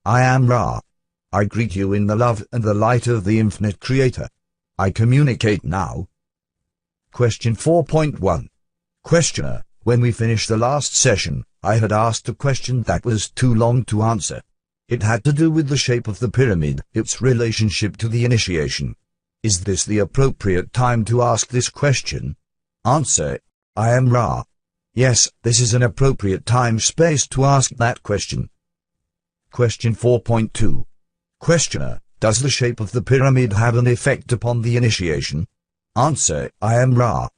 I am Ra. I greet you in the love and the light of the infinite Creator. I communicate now. Question 4.1. Questioner, when we finished the last session, I had asked a question that was too long to answer. It had to do with the shape of the pyramid, its relationship to the initiation. Is this the appropriate time to ask this question? Answer, I am Ra. Yes, this is an appropriate time-space to ask that question. Question 4.2. Questioner, does the shape of the pyramid have an effect upon the initiation? Answer, I am Ra.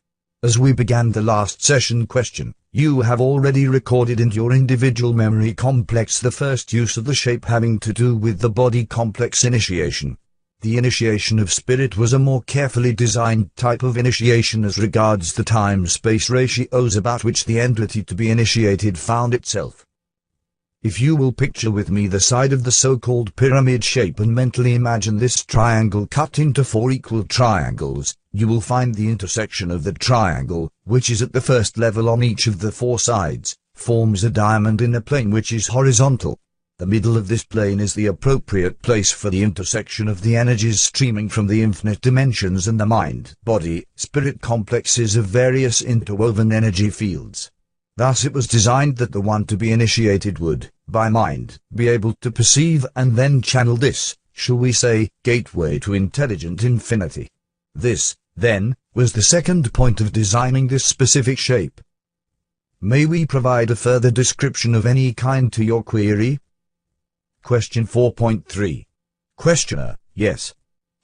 As we began the last session question, you have already recorded in your individual memory complex the first use of the shape having to do with the body complex initiation. The initiation of spirit was a more carefully designed type of initiation as regards the time-space ratios about which the entity to be initiated found itself. If you will picture with me the side of the so-called pyramid shape and mentally imagine this triangle cut into 4 equal triangles, you will find the intersection of the triangle, which is at the first level on each of the 4 sides, forms a diamond in a plane which is horizontal. The middle of this plane is the appropriate place for the intersection of the energies streaming from the infinite dimensions and the mind, body, spirit complexes of various interwoven energy fields. Thus it was designed that the one to be initiated would, by mind, be able to perceive and then channel this, shall we say, gateway to intelligent infinity. This, then, was the second point of designing this specific shape. May we provide a further description of any kind to your query? Question 4.3. Questioner, yes.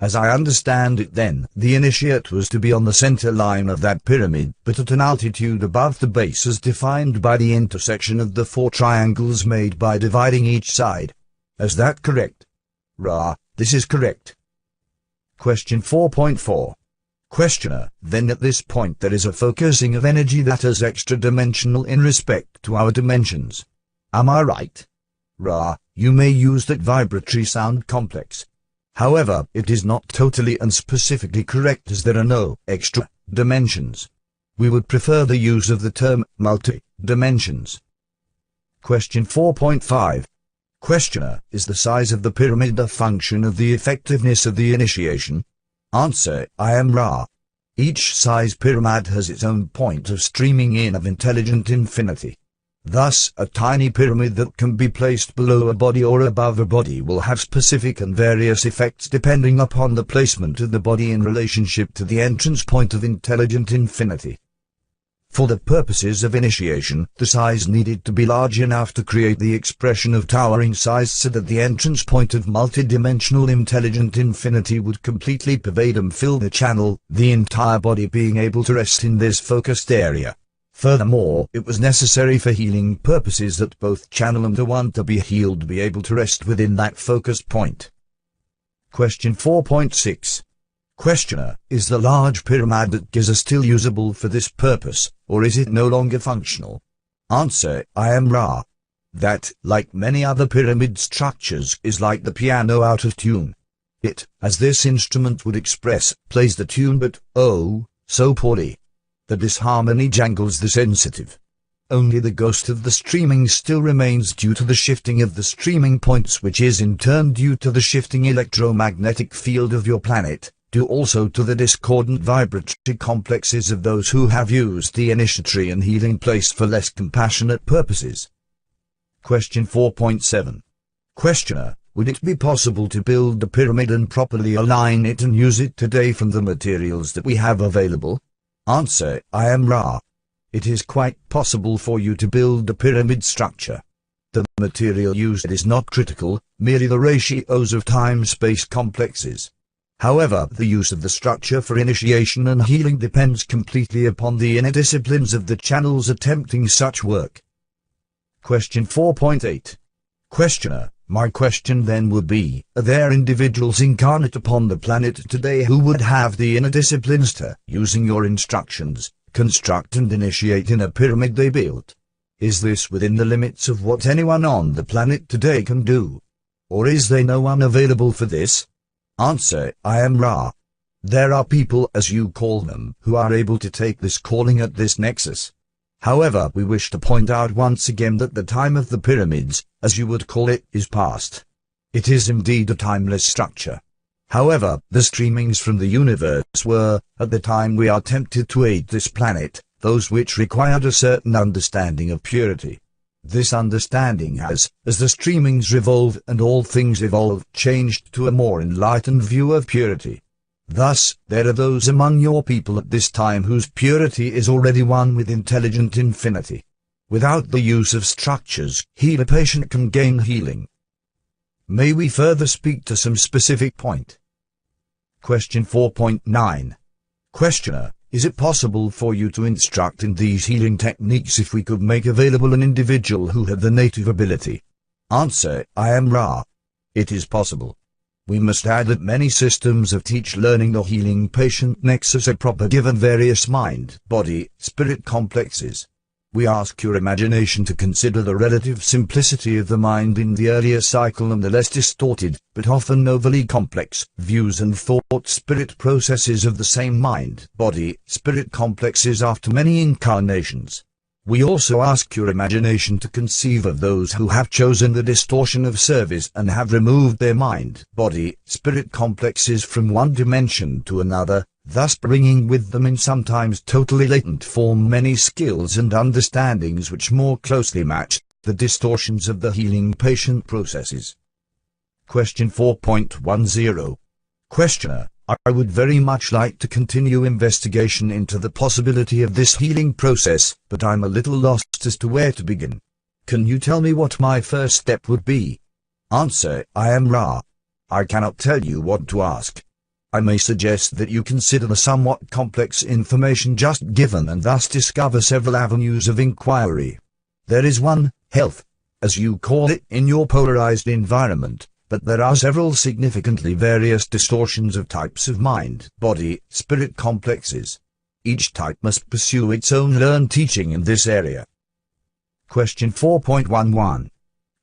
As I understand it then, the initiate was to be on the center line of that pyramid, but at an altitude above the base as defined by the intersection of the 4 triangles made by dividing each side. Is that correct? Ra, this is correct. Question 4.4. Questioner, then at this point there is a focusing of energy that is extra-dimensional in respect to our dimensions. Am I right? Ra, you may use that vibratory sound complex. However, it is not totally and specifically correct as there are no extra dimensions. We would prefer the use of the term multi-dimensions. Question 4.5. Questioner, is the size of the pyramid a function of the effectiveness of the initiation? Answer, I am Ra. Each size pyramid has its own point of streaming in of intelligent infinity. Thus, a tiny pyramid that can be placed below a body or above a body will have specific and various effects depending upon the placement of the body in relationship to the entrance point of intelligent infinity. For the purposes of initiation, the size needed to be large enough to create the expression of towering size so that the entrance point of multidimensional intelligent infinity would completely pervade and fill the channel, the entire body being able to rest in this focused area. Furthermore, it was necessary for healing purposes that both channel and the one to be healed be able to rest within that focused point. Question 4.6. Questioner, is the large pyramid at Giza still usable for this purpose, or is it no longer functional? Answer, I am Ra. That, like many other pyramid structures, is like the piano out of tune. It, as this instrument would express, plays the tune but, oh, so poorly. The disharmony jangles the sensitive. Only the ghost of the streaming still remains due to the shifting of the streaming points, which is in turn due to the shifting electromagnetic field of your planet, due also to the discordant vibratory complexes of those who have used the initiatory and healing place for less compassionate purposes. Question 4.7. Questioner, would it be possible to build a pyramid and properly align it and use it today from the materials that we have available? Answer, I am Ra. It is quite possible for you to build a pyramid structure. The material used is not critical, merely the ratios of time-space complexes. However, the use of the structure for initiation and healing depends completely upon the inner disciplines of the channels attempting such work. Question 4.8. Questioner, my question then would be, are there individuals incarnate upon the planet today who would have the inner disciplines to, using your instructions, construct and initiate in a pyramid they built? Is this within the limits of what anyone on the planet today can do? Or is there no one available for this? Answer, I am Ra. There are people, as you call them, who are able to take this calling at this nexus. However, we wish to point out once again that the time of the pyramids, as you would call it, is past. It is indeed a timeless structure. However, the streamings from the universe were, at the time we are tempted to aid this planet, those which required a certain understanding of purity. This understanding has, as the streamings revolve and all things evolve, changed to a more enlightened view of purity. Thus, there are those among your people at this time whose purity is already one with intelligent infinity. Without the use of structures, a patient can gain healing. May we further speak to some specific point? Question 4.9. Questioner, is it possible for you to instruct in these healing techniques if we could make available an individual who had the native ability? Answer, I am Ra. It is possible. We must add that many systems of teach learning the healing patient nexus are proper given various mind, body, spirit complexes. We ask your imagination to consider the relative simplicity of the mind in the earlier cycle and the less distorted, but often overly complex, views and thought spirit processes of the same mind, body, spirit complexes after many incarnations. We also ask your imagination to conceive of those who have chosen the distortion of service and have removed their mind, body, spirit complexes from one dimension to another, thus bringing with them in sometimes totally latent form many skills and understandings which more closely match the distortions of the healing patient processes. Question 4.10. Questioner, I would very much like to continue investigation into the possibility of this healing process, but I'm a little lost as to where to begin. Can you tell me what my first step would be? Answer, I am Ra. I cannot tell you what to ask. I may suggest that you consider the somewhat complex information just given and thus discover several avenues of inquiry. There is one, health, as you call it, in your polarized environment, but there are several significantly various distortions of types of mind, body, spirit complexes. Each type must pursue its own learned teaching in this area. Question 4.11.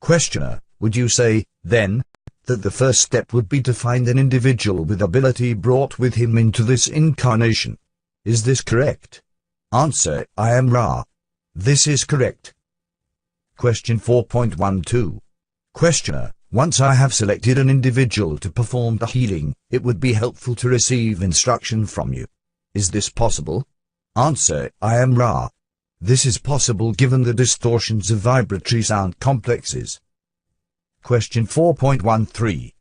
Questioner, would you say, then, that the first step would be to find an individual with ability brought with him into this incarnation? Is this correct? Answer, I am Ra. This is correct. Question 4.12. Questioner, once I have selected an individual to perform the healing, it would be helpful to receive instruction from you. Is this possible? Answer, I am Ra. This is possible given the distortions of vibratory sound complexes. Question 4.13.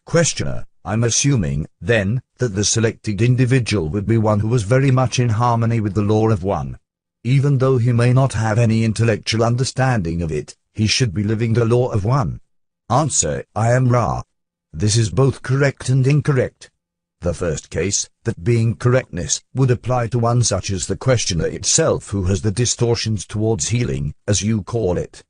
Questioner, I'm assuming, then, that the selected individual would be one who was very much in harmony with the law of one. Even though he may not have any intellectual understanding of it, he should be living the law of one. Answer, I am Ra. This is both correct and incorrect. The first case, that being correctness, would apply to one such as the questioner itself who has the distortions towards healing, as you call it.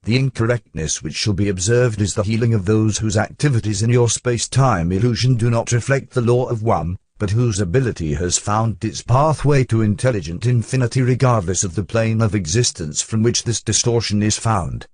The incorrectness which shall be observed is the healing of those whose activities in your space-time illusion do not reflect the law of one, but whose ability has found its pathway to intelligent infinity regardless of the plane of existence from which this distortion is found.